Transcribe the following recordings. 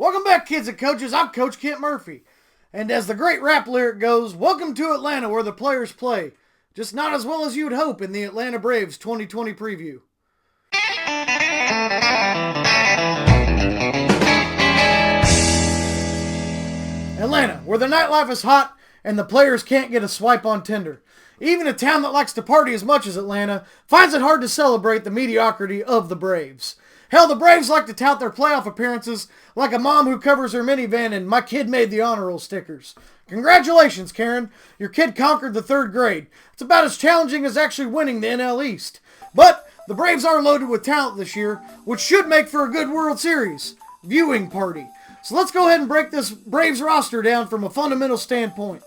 Welcome back, kids and coaches. I'm Coach Kent Murphy. And as the great rap lyric goes, welcome to Atlanta where the players play. Just not as well as you'd hope in the Atlanta Braves 2020 preview. Atlanta, where the nightlife is hot and the players can't get a swipe on Tinder. Even a town that likes to party as much as Atlanta finds it hard to celebrate the mediocrity of the Braves. Hell, the Braves like to tout their playoff appearances like a mom who covers her minivan in "My kid made the honor roll" stickers. Congratulations, Karen. Your kid conquered the third grade. It's about as challenging as actually winning the NL East. But the Braves are loaded with talent this year, which should make for a good World Series viewing party. So let's go ahead and break this Braves roster down from a fundamental standpoint.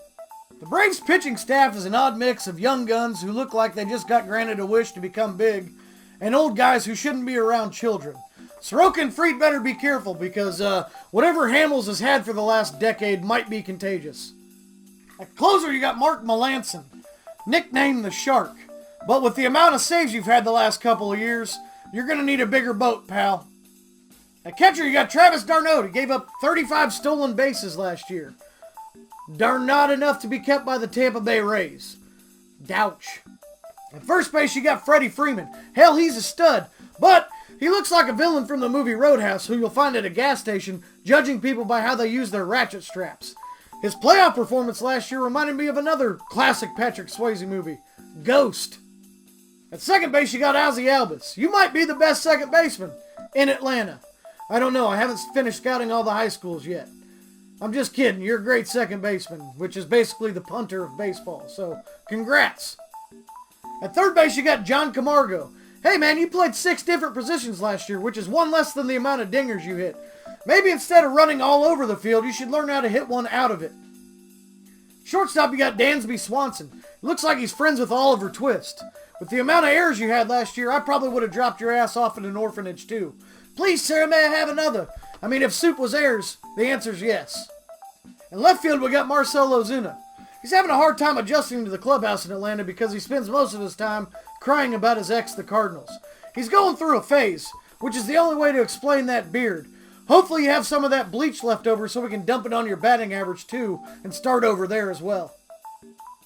The Braves pitching staff is an odd mix of young guns who look like they just got granted a wish to become big, and old guys who shouldn't be around children. Soroka and Fried better be careful because whatever Hamels has had for the last decade might be contagious. At closer, you got Mark Melancon, nicknamed the Shark. But with the amount of saves you've had the last couple of years, you're going to need a bigger boat, pal. At catcher, you got Travis d'Arnaud. He gave up 35 stolen bases last year. Darn not enough to be kept by the Tampa Bay Rays. Douch. At first base, you got Freddie Freeman. Hell, he's a stud, but he looks like a villain from the movie Roadhouse who you'll find at a gas station judging people by how they use their ratchet straps. His playoff performance last year reminded me of another classic Patrick Swayze movie, Ghost. At second base, you got Ozzie Albies. You might be the best second baseman in Atlanta. I don't know. I haven't finished scouting all the high schools yet. I'm just kidding. You're a great second baseman, which is basically the punter of baseball. So, congrats. At third base, you got John Camargo. Hey, man, you played 6 different positions last year, which is one less than the amount of dingers you hit. Maybe instead of running all over the field, you should learn how to hit one out of it. Shortstop, you got Dansby Swanson. Looks like he's friends with Oliver Twist. With the amount of errors you had last year, I probably would have dropped your ass off at an orphanage, too. Please, sir, may I have another? I mean, if soup was errors, the answer's yes. In left field, we got Marcell Ozuna. He's having a hard time adjusting to the clubhouse in Atlanta because he spends most of his time crying about his ex, the Cardinals. He's going through a phase, which is the only way to explain that beard. Hopefully you have some of that bleach left over so we can dump it on your batting average too and start over there as well.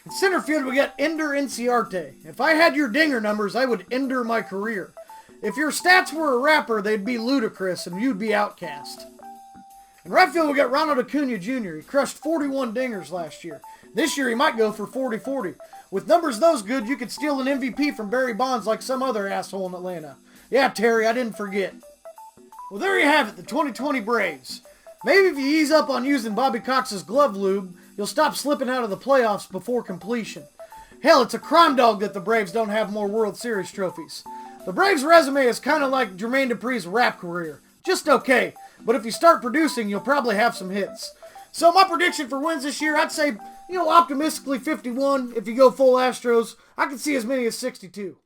In center field, we got Ender Inciarte. If I had your dinger numbers, I would ender my career. If your stats were a rapper, they'd be ludicrous and you'd be outcast. In right field, we got Ronald Acuna Jr. He crushed 41 dingers last year. This year, he might go for 40-40. With numbers those good, you could steal an MVP from Barry Bonds like some other asshole in Atlanta. Yeah, Terry, I didn't forget. Well, there you have it, the 2020 Braves. Maybe if you ease up on using Bobby Cox's glove lube, you'll stop slipping out of the playoffs before completion. Hell, it's a crime dog that the Braves don't have more World Series trophies. The Braves' resume is kind of like Jermaine Dupri's rap career. Just okay, but if you start producing, you'll probably have some hits. So my prediction for wins this year, I'd say, optimistically 51. If you go full Astros, I could see as many as 62.